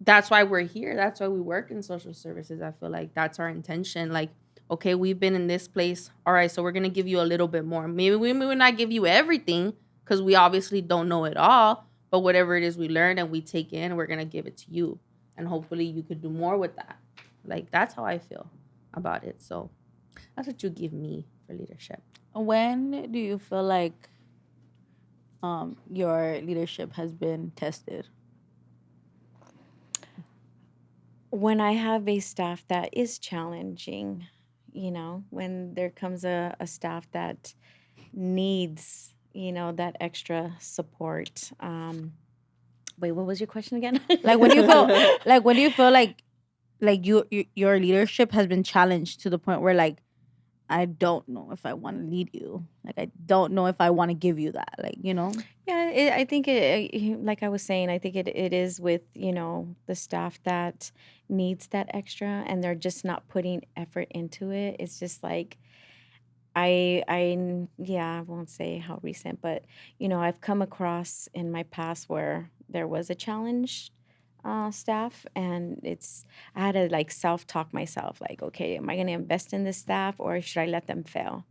that's why we're here. That's why we work in social services. I feel like that's our intention. Like, okay, we've been in this place. All right, so we're going to give you a little bit more. Maybe we may not give you everything, because we obviously don't know it all. But whatever it is we learn and we take in, we're going to give it to you. And hopefully you could do more with that. Like, that's how I feel about it. So that's what you give me for leadership. When do you feel like your leadership has been tested? When I have a staff that is challenging, when there comes a staff that needs, that extra support. Wait, what was your question again? Like when you feel when do you feel like your leadership has been challenged to the point where like, I don't know if I want to lead you. Like I don't know if I want to give you that. Like, Yeah, I think like I was saying, I think it is with, the staff that needs that extra and they're just not putting effort into it. It's just like, yeah, I won't say how recent, but, I've come across in my past where there was a challenge staff, and I had to like self-talk myself, like, okay, am I going to invest in this staff or should I let them fail?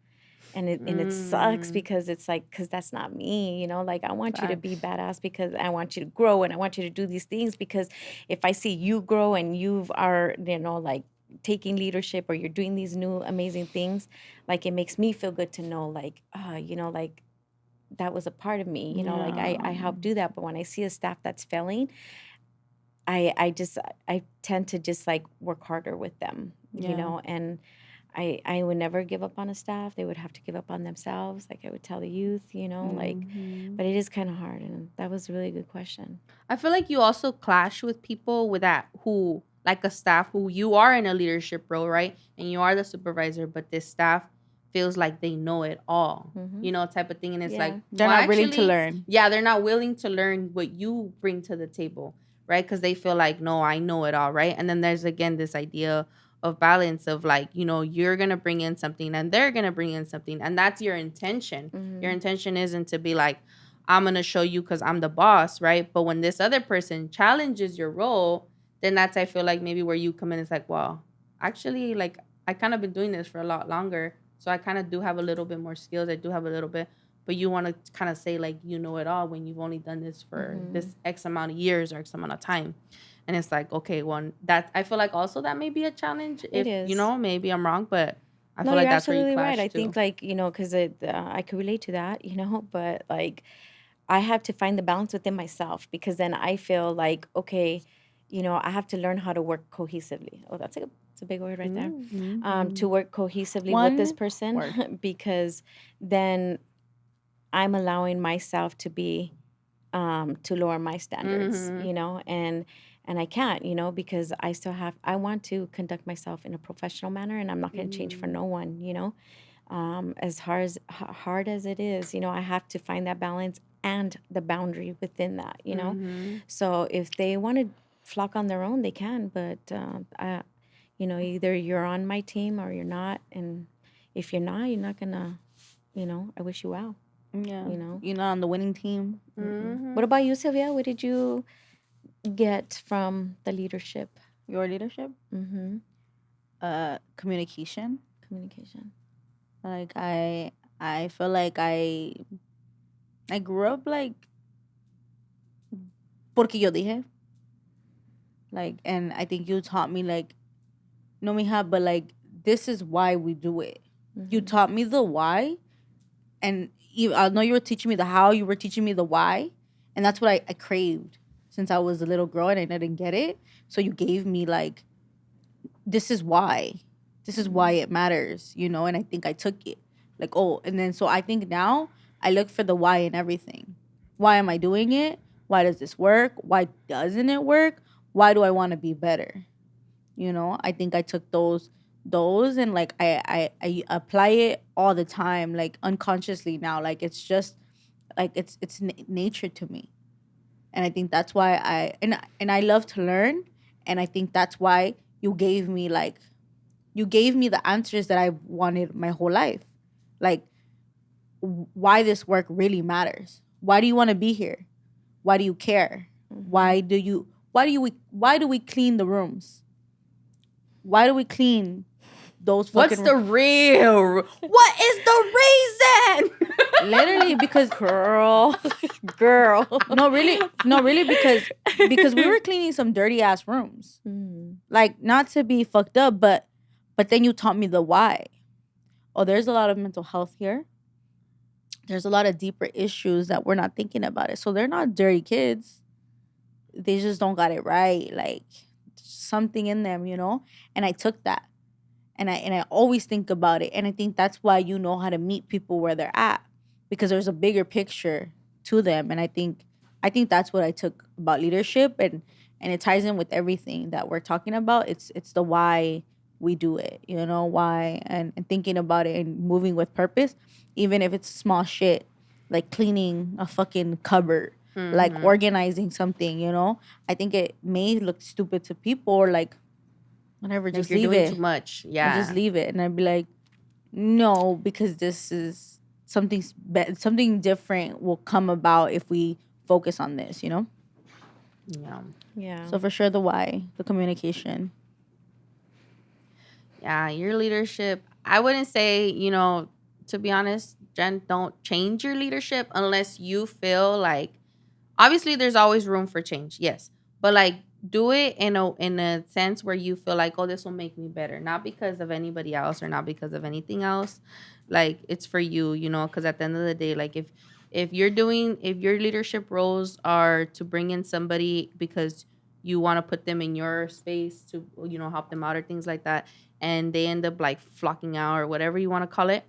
And it sucks because it's like, because that's not me, like I want you to be badass because I want you to grow and I want you to do these things, because if I see you grow and you are, like taking leadership or you're doing these new amazing things, like it makes me feel good to know, like, like that was a part of me, like I helped do that. But when I see a staff that's failing, I tend to just like work harder with them, and I would never give up on a staff. They would have to give up on themselves. Like I would tell the youth, like, but it is kind of hard. And that was a really good question. I feel like you also clash with people with that who, like a staff who you are in a leadership role, right? And you are the supervisor, but this staff feels like they know it all, type of thing. And it's like, they're not willing to learn. Yeah, they're not willing to learn what you bring to the table, right? Because they feel like, no, I know it all, right? And then there's, again, this idea of balance of like, you're going to bring in something and they're going to bring in something. And that's your intention. Your intention isn't to be like, I'm going to show you because I'm the boss, right? But when this other person challenges your role, then that's, I feel like, maybe where you come in. It's like, well, actually, like, I kind of been doing this for a lot longer. So I kind of do have a little bit more skills. I do have a little bit. But you want to kind of say, like, you know it all when you've only done this for this X amount of years or X amount of time. And it's like, okay, well, that I feel like also that may be a challenge. If, it is. Maybe I'm wrong, but I feel No, like you're that's where you absolutely clash right. I too. think like, because I could relate to that, but like I have to find the balance within myself, because then I feel like, okay, I have to learn how to work cohesively. Oh, it's a big word right there. To work cohesively with this person because then I'm allowing myself to be to lower my standards, and I can't, because I want to conduct myself in a professional manner, and I'm not going to change for no one, as hard as it is, I have to find that balance and the boundary within that, So if they want to flock on their own, they can, but either you're on my team or you're not, and if you're not gonna, I wish you well. Yeah, you're not on the winning team. What about you, Sylvia? What did you get from the leadership? Your leadership? Communication. Like I feel like I grew up like porque yo dije. Like, and I think you taught me like, no mija, but like this is why we do it. You taught me the why, and I know you were teaching me the how. You were teaching me the why, and that's what I craved since I was a little girl and I didn't get it. So you gave me like, this is why. This is why it matters, and I think I took it. Like, oh, and then so I think now I look for the why in everything. Why am I doing it? Why does this work? Why doesn't it work? Why do I want to be better? I think I took those and like I apply it all the time, like unconsciously now. Like it's just like it's nature to me. And I think that's why I love to learn, and I think that's why you gave me the answers that I wanted my whole life. Like why this work really matters. Why do you want to be here? Why do you care? Why do we clean the rooms? Why do we clean those fucking What is the reason? Literally because girl. No, really because we were cleaning some dirty ass rooms. Like, not to be fucked up, but then you taught me the why. Oh, there's a lot of mental health here. There's a lot of deeper issues that we're not thinking about it. So they're not dirty kids. They just don't got it right. Like something in them, And I took that. And I always think about it. And I think that's why you know how to meet people where they're at. Because there's a bigger picture to them. And I think that's what I took about leadership, and it ties in with everything that we're talking about. It's the why we do it, why, and thinking about it and moving with purpose, even if it's small shit, like cleaning a fucking cupboard, like organizing something, I think it may look stupid to people, or like, whatever, just leave it. Too much. Yeah. Just leave it. And I'd be like, no, because this is something different will come about if we focus on this, Yeah. Yeah. So for sure the why, the communication. Yeah, your leadership. I wouldn't say, to be honest, Jen, don't change your leadership unless you feel like, obviously there's always room for change. Yes. But like, do it in a sense where you feel like, oh, this will make me better, not because of anybody else or not because of anything else. Like it's for you, you know, because at the end of the day, like if your leadership roles are to bring in somebody because you want to put them in your space to, you know, help them out or things like that, and they end up like flocking out or whatever you want to call it,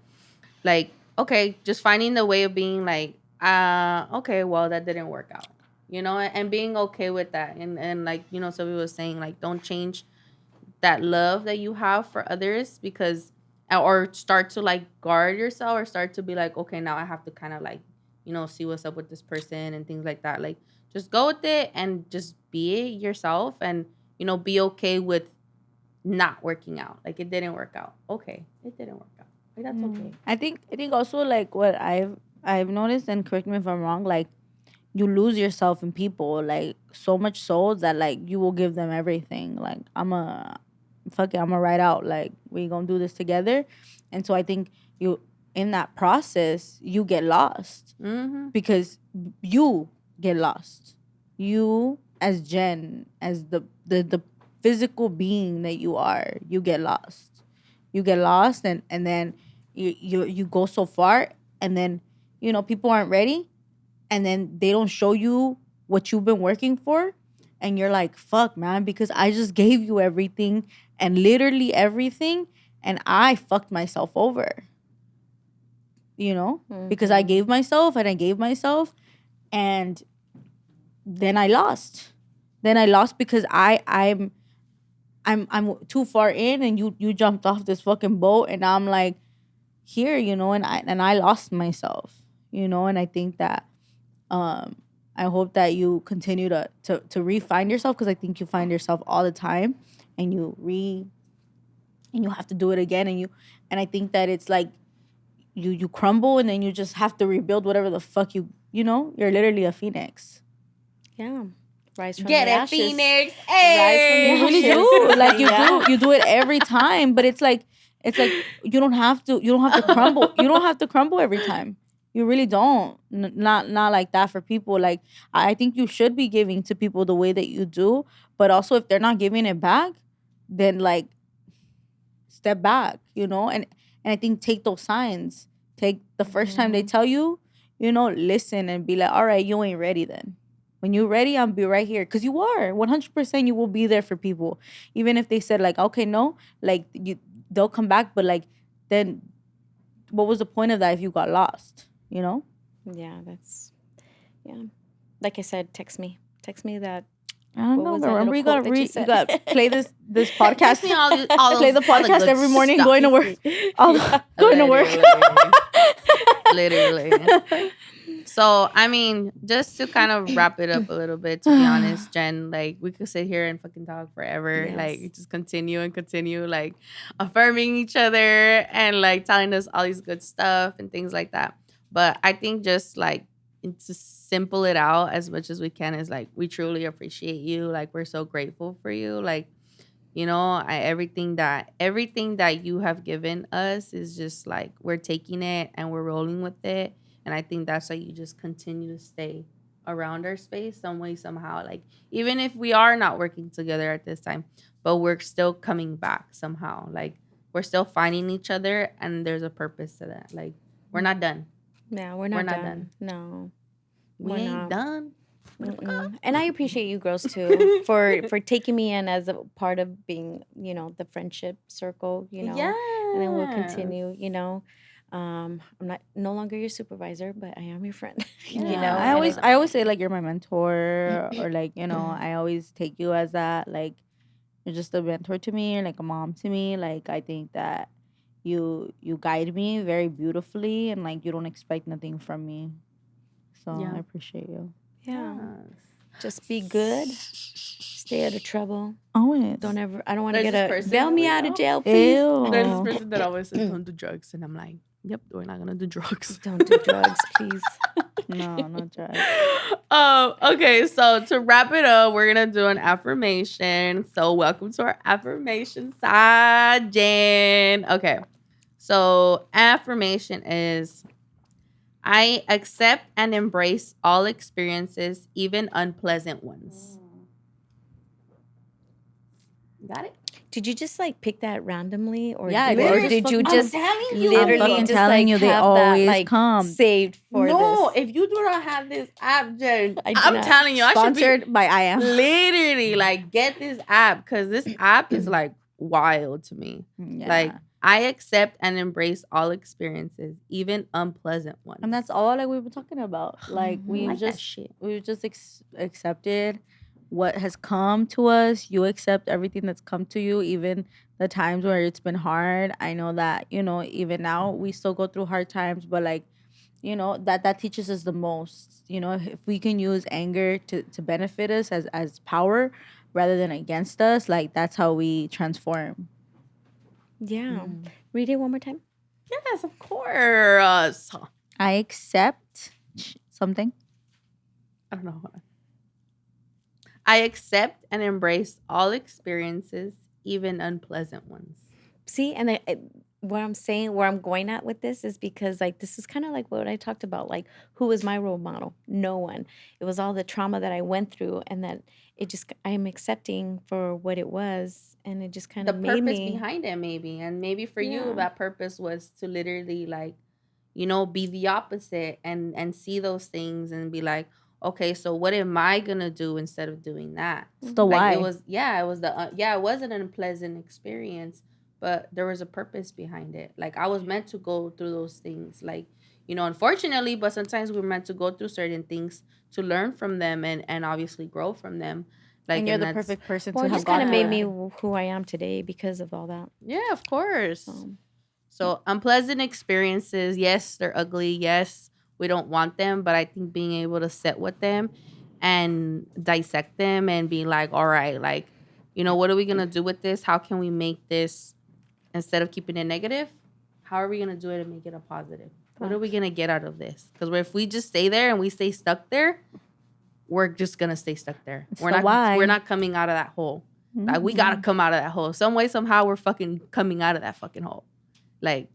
like, okay, just finding the way of being like, okay, well, that didn't work out, you know, and being okay with that. And like, you know, Sylvia was saying, like, don't change that love that you have for others because, or start to like guard yourself or start to be like, okay, now I have to kind of like, you know, see what's up with this person and things like that. Like, just go with it and just be yourself and, you know, be okay with not working out. Like, it didn't work out. Okay, it didn't work out. Like, that's okay. I think also like what I've noticed, and correct me if I'm wrong, like you lose yourself in people, like so much so that like you will give them everything. Like fuck it, I'm gonna ride out. Like we gonna do this together, and so I think you in that process you get lost Mm-hmm. because you get lost. You as Jen, as the physical being that you are, you get lost. You get lost, and then you go so far, and then you know people aren't ready, and then they don't show you what you've been working for, and you're like, fuck, man, because I just gave you everything and literally everything, and I fucked myself over, you know, because I gave myself and I gave myself, and then I lost. Then I lost because I'm too far in, and you jumped off this fucking boat, and I'm like here, you know, and I lost myself, you know, and I think that I hope that you continue to re-find yourself, because I think you find yourself all the time, and and you have to do it again, and I think that it's like you crumble, and then you just have to rebuild whatever the fuck you know, you're literally a phoenix. Yeah. Rise from Get the it, ashes. Phoenix. Rise from the Hey. You really ashes. do. Like Yeah. you do it every time, but it's like you don't have to crumble. You don't have to crumble every time. You really don't. Not like that for people. Like I think you should be giving to people the way that you do, but also if they're not giving it back, then like step back, you know? And I think take those signs. Take the first time they tell you, you know, listen and be like, all right, you ain't ready then. When you're ready, I'll be right here. Because you are. 100% you will be there for people. Even if they said, like, okay, no, like, they'll come back. But, like, then what was the point of that if you got lost, you know? Yeah, that's, yeah. Like I said, text me. Text me that. I don't What know. was But that remember, little you quote got that you you said? got play this podcast. Text me all play the all the podcast good every morning stuff. going to work. Going to work. Literally. So, I mean, just to kind of wrap it up a little bit, to be honest, Jen, like, we could sit here and fucking talk forever. Yes. Like, just continue and continue, like, affirming each other and, like, telling us all these good stuff and things like that. But I think just, like, to simple it out as much as we can is, like, we truly appreciate you. Like, we're so grateful for you. Like, you know, everything that you have given us is just like we're taking it and we're rolling with it. And I think that's why you just continue to stay around our space some way, somehow. Like, even if we are not working together at this time, but we're still coming back somehow. Like, we're still finding each other, and there's a purpose to that. Like, we're not done. Yeah, we're not done. No. We We're ain't not. done. And I appreciate you girls too for taking me in as a part of being, you know, the friendship circle, you know. And then we'll continue, you know. I'm not no longer your supervisor, but I am your friend. You know, Yeah. I always say like you're my mentor, or like, you know, I always take you as that, like you're just a mentor to me, or like a mom to me. Like I think that you guide me very beautifully, and like you don't expect nothing from me. So Yeah. I appreciate you. yeah. Just be good. Stay out of trouble. Always. Don't ever. I don't want to There's get this a person bail that me we out know. of jail, please. There's this Ew. person that always says, don't do drugs. And I'm like, yep, we're not going to do drugs. Don't do drugs, please. No, not drugs. Okay, so to wrap it up, we're gonna do an affirmation. So welcome to our affirmation side, Jen. Okay, so affirmation is I accept and embrace all experiences, even unpleasant ones. Got it? Did you just like pick that randomly, or Yeah, did you just telling you. literally I'm fucking just telling like you, they have always that, like, come. saved for No, this? if you do not have this app, Jen, I do I'm not. telling you, I should be Sponsored by I Am. literally like get this app because this app is like wild to me. Yeah. Like I accept and embrace all experiences, even unpleasant ones. And that's all like we've been talking about. Like I we've like that just shit. accepted what has come to us. You accept everything that's come to you, even the times where it's been hard. I know that, even now we still go through hard times, but like, that teaches us the most. If we can use anger to benefit us as power rather than against us, like that's how we transform. Yeah. Read it one more time. Yes, of course. I accept something. I don't know. I accept and embrace all experiences, even unpleasant ones. See, and what I'm saying, where I'm going at with this is because like this is kind of like what I talked about. Like, who was my role model? No one. It was all the trauma that I went through, and that I am accepting for what it was, and it just kind The of made purpose me. behind it, maybe. And maybe for Yeah. you, that purpose was to literally like, be the opposite and see those things and be like, okay, so what am I gonna do instead of doing that? It's the Like why. it was it wasn't an unpleasant experience, but there was a purpose behind it. Like I was meant to go through those things, like, unfortunately, but sometimes we're meant to go through certain things to learn from them and obviously grow from them. Like, and you're the that's- perfect person Well, to it have just kind gone of through made it. me who I am today because of all that. Yeah, of course. So, So unpleasant experiences, yes, they're ugly. Yes, we don't want them, but I think being able to sit with them and dissect them and be like, all right, like, what are we gonna do with this? How can we make this, instead of keeping it negative, how are we gonna do it and make it a positive? What are we gonna get out of this? Because if we just stay there and we stay stuck there, we're just gonna stay stuck there. It's We're the not why. we're not coming out of that hole. Like we gotta come out of that hole. Some way, somehow we're fucking coming out of that fucking hole. Like,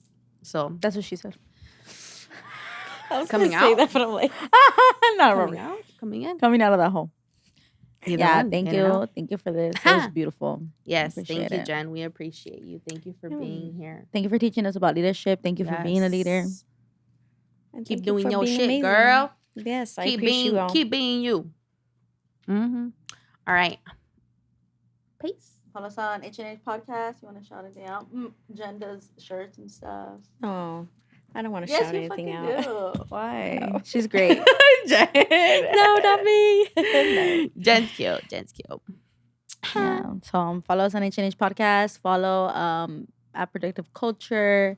so That's what she said. I was Coming gonna say out? that, but I'm like, Not coming Robert. out, coming in. Coming out of that hole. Either Yeah, one, thank in and you. out. Thank you for this. It was Ha! beautiful. Yes, Appreciate thank you, it. Jen. We appreciate you. Thank you for being here. Thank you for teaching us about leadership. Thank you for being a leader. Yes. and Keep thank you doing for your being shit, amazing. girl. Yes, I Keep appreciate being you all. keep being you. Mm-hmm. All right. Peace. Follow us on H&H Podcast. You want to shout anything out? Jen does shirts and stuff. Oh, I don't want to shout anything out. do. Why? No. She's great. Jen. No, not me. No. Jen's cute. Jen's cute. Yeah. So follow us on H&H Podcast. Follow at Productive Culture.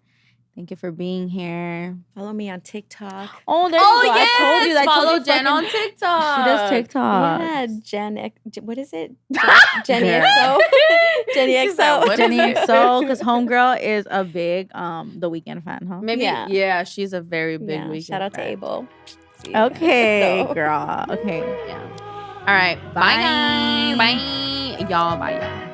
Thank you for being here. Follow me on TikTok. Oh, there you go. yes! I told you. Follow I told you Jen on fucking- TikTok. She does TikTok. Yeah, what is it? Jenny Girl. XO. Jenny She said, XO. what is Jenny it? XO, because Homegirl is a big The Weeknd fan, huh? Maybe. Yeah. Yeah. She's a very big Yeah, weekend. shout out to fan. Abel. See you. Okay, No. girl. Okay. Yeah. All right. Bye, guys. Bye. Y'all. Bye, y'all.